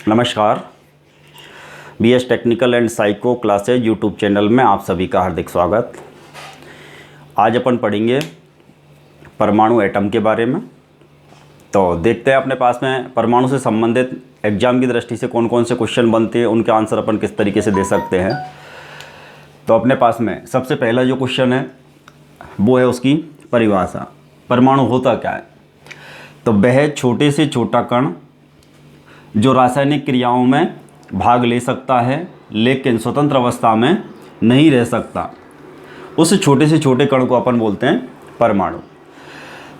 नमस्कार। BS technical and psycho classes YouTube channel में आप सभी का हार्दिक स्वागत। आज अपन पढ़ेंगे परमाणु एटम के बारे में। तो देखते हैं अपने पास में परमाणु से संबंधित एग्जाम की दृष्टि से कौन कौन से क्वेश्चन बनते हैं, उनके आंसर अपन किस तरीके से दे सकते हैं। तो अपने पास में सबसे पहला जो क्वेश्चन है वो है उसकी परिभाषा। परमाणु होता क्या है? तो वह छोटे से छोटा कण जो रासायनिक क्रियाओं में भाग ले सकता है लेकिन स्वतंत्र अवस्था में नहीं रह सकता, उस छोटे से छोटे कण को अपन बोलते हैं परमाणु।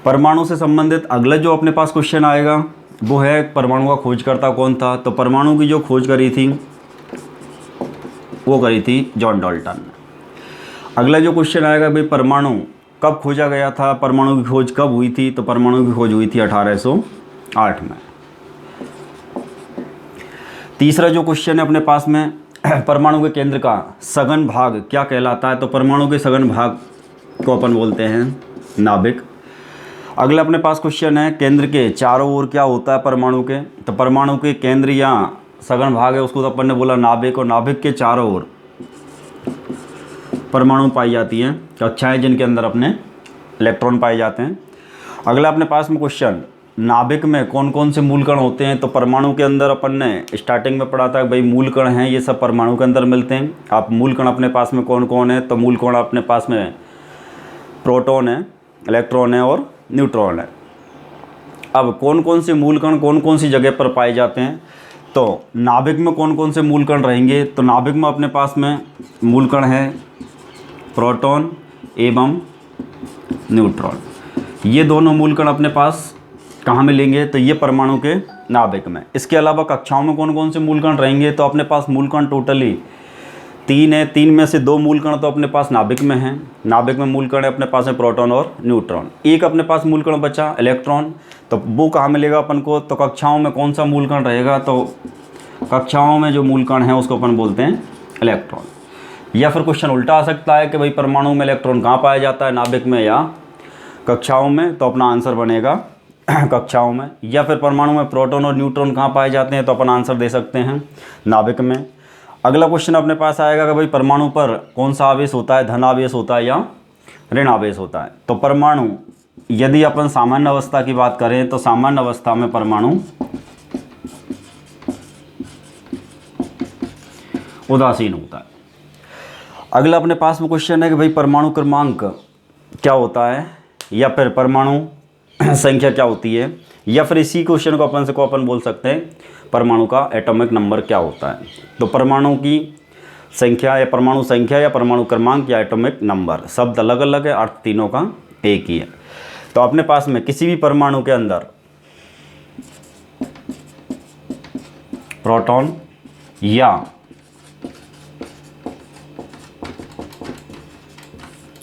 परमाणु से संबंधित अगला जो अपने पास क्वेश्चन आएगा वो है परमाणु का खोजकर्ता कौन था। तो परमाणु की जो खोज करी थी वो करी थी जॉन डाल्टन ने। अगला जो क्वेश्चन आएगा भाई परमाणु कब खोजा गया था, परमाणु की खोज कब हुई थी? तो परमाणु की खोज हुई थी 1808 में। तीसरा जो क्वेश्चन है अपने पास में परमाणु के केंद्र का सघन भाग क्या कहलाता है? तो परमाणु के सघन भाग को अपन बोलते हैं नाभिक। अगला अपने पास क्वेश्चन है केंद्र के चारों ओर क्या होता है परमाणु के? तो परमाणु के केंद्र या सघन भाग है उसको तो अपन ने बोला नाभिक, और नाभिक के चारों ओर परमाणु पाई जाती हैं, कक्षाएं जिनके अंदर अपने इलेक्ट्रॉन पाए जाते हैं। अगला अपने पास में क्वेश्चन नाभिक में कौन कौन से मूल कण होते हैं? तो परमाणु के अंदर अपन ने स्टार्टिंग में पढ़ा था भाई मूल कण हैं, ये सब परमाणु के अंदर मिलते हैं। आप मूल कण अपने पास में कौन कौन है? तो मूल कण अपने पास में प्रोटॉन है, इलेक्ट्रॉन है और न्यूट्रॉन है। अब कौन कौन से मूल कण कौन कौन सी जगह पर पाए जाते हैं? तो नाभिक में कौन कौन से मूल कण रहेंगे? तो नाभिक में अपने पास में मूल कण है प्रोटॉन एवं न्यूट्रॉन। ये दोनों मूल कण अपने पास कहाँ मिलेंगे? तो ये परमाणु के नाभिक में। इसके अलावा कक्षाओं में कौन कौन से मूल कण रहेंगे? तो अपने पास मूल कण टोटली 3 है। 3 में से 2 मूल कण तो अपने पास नाभिक में हैं। नाभिक में मूल कण है अपने पास है प्रोटॉन और न्यूट्रॉन। एक अपने पास मूल कण बचा इलेक्ट्रॉन, तो वो कहाँ मिलेगा अपन को? तो कक्षाओं में कौन सा मूल कण रहेगा? तो कक्षाओं में जो मूल कण है उसको अपन बोलते हैं इलेक्ट्रॉन। या फिर क्वेश्चन उल्टा आ सकता है कि भाई परमाणु में इलेक्ट्रॉन कहाँ पाया जाता है, नाभिक में या कक्षाओं में? तो अपना आंसर बनेगा कक्षाओं में। या फिर परमाणु में प्रोटॉन और न्यूट्रॉन कहाँ पाए जाते हैं? तो अपन आंसर दे सकते हैं नाभिक में। अगला क्वेश्चन अपने पास आएगा कि भाई परमाणु पर कौन सा आवेश होता है, धन आवेश होता है या ऋण आवेश होता है? तो परमाणु यदि अपन सामान्य अवस्था की बात करें तो सामान्य अवस्था में परमाणु उदासीन होता है। अगला अपने पास में क्वेश्चन है कि भाई परमाणु क्रमांक क्या होता है, या फिर परमाणु संख्या क्या होती है, या फिर इसी क्वेश्चन को अपन बोल सकते हैं परमाणु का एटॉमिक नंबर क्या होता है। तो परमाणु की संख्या या परमाणु संख्या या परमाणु क्रमांक या एटॉमिक नंबर शब्द अलग अलग है, अर्थ तीनों का एक ही है। तो अपने पास में किसी भी परमाणु के अंदर प्रोटॉन या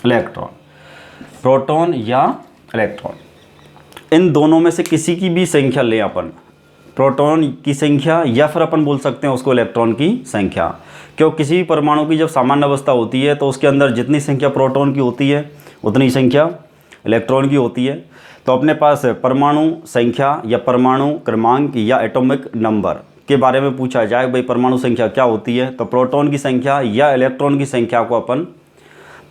इलेक्ट्रॉन, प्रोटॉन या इलेक्ट्रॉन, इन दोनों में से किसी की भी संख्या लें अपन, प्रोटॉन की संख्या या फिर अपन बोल सकते हैं उसको इलेक्ट्रॉन की संख्या। क्यों? किसी भी परमाणु की जब सामान्य अवस्था होती है तो उसके अंदर जितनी संख्या प्रोटॉन की होती है उतनी संख्या इलेक्ट्रॉन की होती है। तो अपने पास परमाणु संख्या या परमाणु क्रमांक या एटॉमिक नंबर के बारे में पूछा जाए भाई परमाणु संख्या क्या होती है, तो प्रोटॉन की संख्या या इलेक्ट्रॉन की संख्या को अपन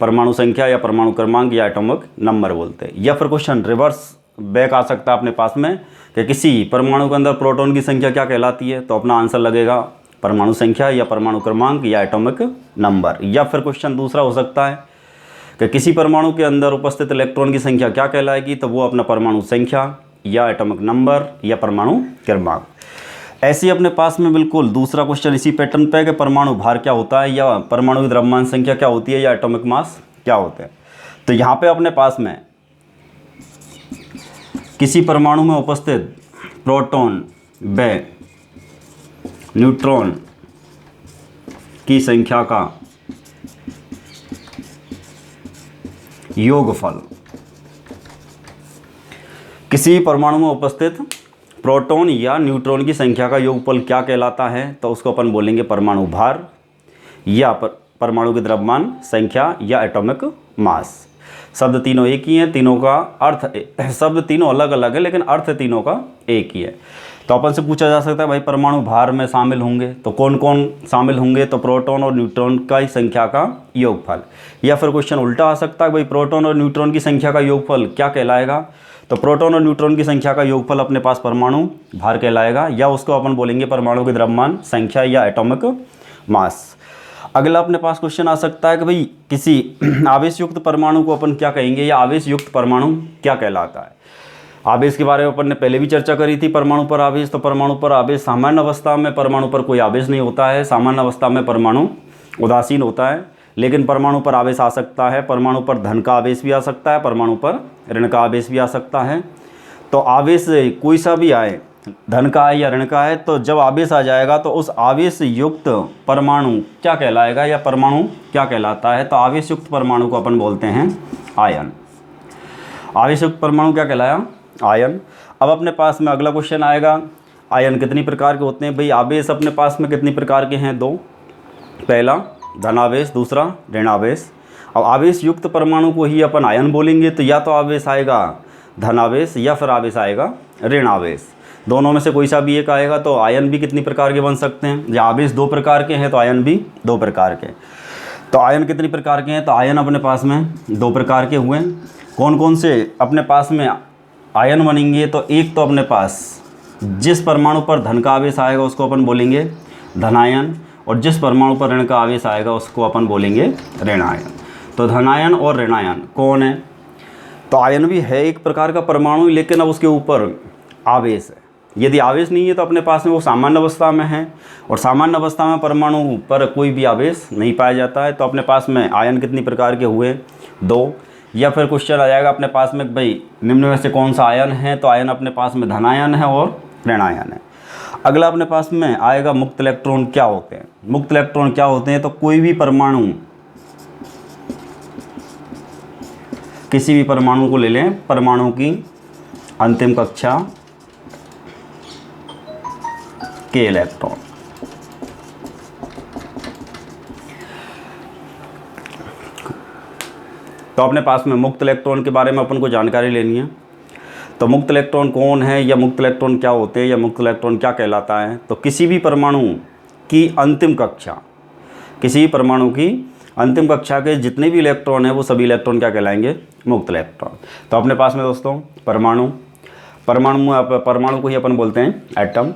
परमाणु संख्या या परमाणु क्रमांक या एटॉमिक नंबर बोलते हैं। या फिर क्वेश्चन रिवर्स बैक आ सकता है अपने पास में कि किसी परमाणु के अंदर प्रोटॉन की संख्या क्या कहलाती है? तो अपना आंसर लगेगा परमाणु संख्या या परमाणु क्रमांक या एटॉमिक नंबर। या फिर क्वेश्चन दूसरा हो सकता है कि किसी परमाणु के अंदर उपस्थित इलेक्ट्रॉन की संख्या क्या कहलाएगी? तो वो अपना परमाणु संख्या या एटॉमिक नंबर या परमाणु क्रमांक। ऐसे ही अपने पास में बिल्कुल दूसरा क्वेश्चन इसी पैटर्न पे है कि परमाणु भार क्या होता है, या परमाणु की द्रव्यमान संख्या क्या होती है, या एटॉमिक मास क्या होते हैं। तो यहाँ पे अपने पास में किसी परमाणु में उपस्थित प्रोटॉन व न्यूट्रॉन की संख्या का योगफल, किसी परमाणु में उपस्थित प्रोटॉन या न्यूट्रॉन की संख्या का योगफल क्या कहलाता है? तो उसको अपन बोलेंगे परमाणु भार या परमाणु की द्रव्यमान संख्या या एटॉमिक मास। शब्द तीनों एक ही हैं, तीनों का अर्थ, शब्द तीनों अलग अलग है लेकिन अर्थ तीनों का एक ही है। तो अपन से पूछा जा सकता है भाई परमाणु भार में शामिल होंगे तो कौन कौन शामिल होंगे, तो प्रोटॉन और न्यूट्रॉन की संख्या का योगफल। या फिर क्वेश्चन उल्टा आ सकता है भाई प्रोटॉन और न्यूट्रॉन की संख्या का योगफल क्या कहलाएगा, तो प्रोटॉन और न्यूट्रॉन की संख्या का योगफल अपने पास परमाणु भार कहलाएगा, या उसको अपन बोलेंगे परमाणु की द्रव्यमान संख्या या एटॉमिक मास। अगला अपने पास क्वेश्चन आ सकता है कि भाई किसी आवेश युक्त परमाणु को अपन क्या कहेंगे, या आवेश युक्त परमाणु क्या कहलाता है। आवेश के बारे में अपन ने पहले भी चर्चा करी थी, परमाणु पर आवेश। तो परमाणु पर आवेश, सामान्य अवस्था में परमाणु पर कोई आवेश नहीं होता है, सामान्य अवस्था में परमाणु उदासीन होता है। लेकिन परमाणु पर आवेश आ सकता है, परमाणु पर धन का आवेश भी आ सकता है, परमाणु पर ऋण का आवेश भी आ सकता है। तो आवेश कोई सा भी आए, धन का है या ऋण का है, तो जब आवेश आ जाएगा तो उस आवेश युक्त परमाणु क्या कहलाएगा, या परमाणु क्या कहलाता है। तो आवेश युक्त परमाणु को अपन बोलते हैं आयन। आवेश युक्त परमाणु क्या कहलाया, आयन। अब अपने पास में अगला क्वेश्चन आएगा, आयन कितनी प्रकार के होते हैं। भाई आवेश अपने पास में कितनी प्रकार के हैं, दो। पहला धनावेश, दूसरा ऋणावेश। अब आवेश युक्त परमाणु को ही अपन आयन बोलेंगे, तो या तो आवेश आएगा धनावेश या फिर आवेश आएगा ऋणावेश, दोनों में से कोई सा भी एक आएगा। तो आयन भी कितनी प्रकार के बन सकते हैं, या आवेश दो प्रकार के हैं तो आयन भी दो प्रकार के। तो आयन कितनी प्रकार के हैं, तो आयन अपने पास में दो प्रकार के हुए। कौन कौन से अपने पास में आयन बनेंगे, तो एक तो अपने पास जिस परमाणु पर धन का आवेश आएगा उसको अपन बोलेंगे धनायन, और जिस परमाणु पर ऋण का आवेश आएगा उसको अपन बोलेंगे ऋणायन। तो धनायन और ऋणायन कौन है, तो आयन भी है एक प्रकार का परमाणु, लेकिन अब उसके ऊपर आवेश है। यदि आवेश नहीं है तो अपने पास में वो सामान्य अवस्था में है, और सामान्य अवस्था में परमाणु पर कोई भी आवेश नहीं पाया जाता है। तो अपने पास में आयन कितनी प्रकार के हुए, दो। या फिर क्वेश्चन आ जाएगा अपने पास में भाई निम्न में से कौन सा आयन है, तो आयन अपने पास में धनायन है और ऋणायन है। अगला अपने पास में आएगा मुक्त इलेक्ट्रॉन क्या होते हैं। मुक्त इलेक्ट्रॉन क्या होते हैं, तो कोई भी परमाणु, किसी भी परमाणु को ले लें, परमाणु की अंतिम कक्षा के इलेक्ट्रॉन, तो अपने पास में मुक्त इलेक्ट्रॉन के बारे में अपन को जानकारी लेनी है। तो मुक्त इलेक्ट्रॉन कौन है, या मुक्त इलेक्ट्रॉन क्या होते हैं, या मुक्त इलेक्ट्रॉन क्या कहलाता है। तो किसी भी परमाणु की अंतिम कक्षा, किसी भी परमाणु की अंतिम कक्षा के जितने भी इलेक्ट्रॉन हैं वो सभी इलेक्ट्रॉन क्या कहलाएंगे, मुक्त इलेक्ट्रॉन। तो अपने पास में दोस्तों परमाणु को ही अपन बोलते हैं एटम।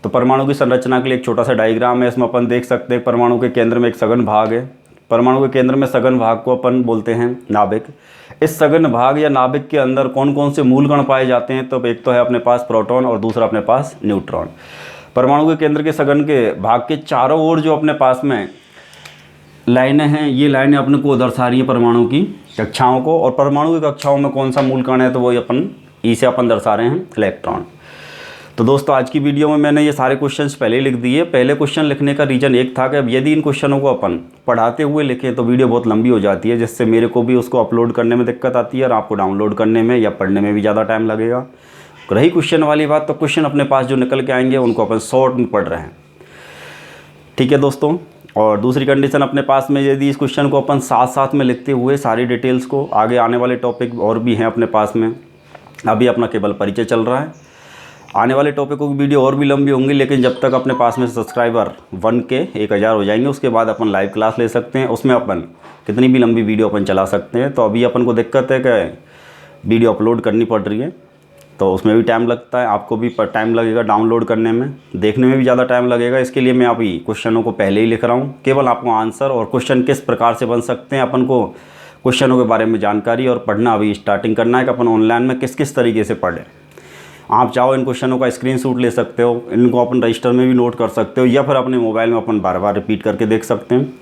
तो परमाणु की संरचना के लिए एक छोटा सा डायग्राम है, इसमें अपन देख सकते हैं परमाणु के केंद्र में एक सघन भाग है। परमाणु के केंद्र में सघन भाग को अपन बोलते हैं नाभिक। इस सघन भाग या नाभिक के अंदर कौन कौन से मूल कण पाए जाते हैं, तो एक तो है अपने पास प्रोटॉन और दूसरा अपने पास न्यूट्रॉन। परमाणु के केंद्र के सघन के भाग के चारों ओर जो अपने पास में लाइनें हैं, ये लाइनें अपने को दर्शा रही है परमाणु की कक्षाओं को। और परमाणु की कक्षाओं में कौन सा मूल कण है, तो वही अपन ई से अपन दर्शा रहे हैं इलेक्ट्रॉन। तो दोस्तों आज की वीडियो में मैंने ये सारे क्वेश्चंस पहले ही लिख दिए। पहले क्वेश्चन लिखने का रीज़न एक था कि अब यदि इन क्वेश्चनों को अपन पढ़ाते हुए लिखें तो वीडियो बहुत लंबी हो जाती है, जिससे मेरे को भी उसको अपलोड करने में दिक्कत आती है और आपको डाउनलोड करने में या पढ़ने में भी ज़्यादा टाइम लगेगा। रही क्वेश्चन वाली बात, तो क्वेश्चन अपने पास जो निकल के आएंगे उनको अपन शॉर्ट में पढ़ रहे हैं, ठीक है दोस्तों। और दूसरी कंडीशन अपने पास में, यदि इस क्वेश्चन को अपन साथ साथ में लिखते हुए सारी डिटेल्स को, आगे आने वाले टॉपिक और भी हैं अपने पास में, अभी अपना केवल परिचय चल रहा है, आने वाले टॉपिकों की वीडियो और भी लंबी होंगी, लेकिन जब तक अपने पास में सब्सक्राइबर 1 के 1000 हो जाएंगे उसके बाद अपन लाइव क्लास ले सकते हैं। उसमें अपन कितनी भी लंबी वीडियो अपन चला सकते हैं। तो अभी अपन को दिक्कत है कि वीडियो अपलोड करनी पड़ रही है, तो उसमें भी टाइम लगता है, आपको भी टाइम लगेगा डाउनलोड करने में, देखने में भी ज़्यादा टाइम लगेगा। इसके लिए मैं अभी क्वेश्चनों को पहले ही लिख रहा हूँ, केवल आपको आंसर और क्वेश्चन किस प्रकार से बन सकते हैं, अपन को क्वेश्चनों के बारे में जानकारी और पढ़ना अभी स्टार्टिंग करना है कि अपन ऑनलाइन में किस किस तरीके से पढ़ें। आप चाहो इन क्वेश्चनों का स्क्रीनशॉट ले सकते हो, इनको अपन रजिस्टर में भी नोट कर सकते हो, या फिर अपने मोबाइल में अपन बार बार रिपीट करके देख सकते हैं।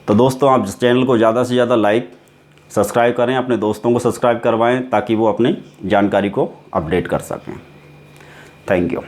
तो दोस्तों आप चैनल को ज़्यादा से ज़्यादा लाइक सब्सक्राइब करें, अपने दोस्तों को सब्सक्राइब करवाएं ताकि वो अपनी जानकारी को अपडेट कर सकें। Thank you.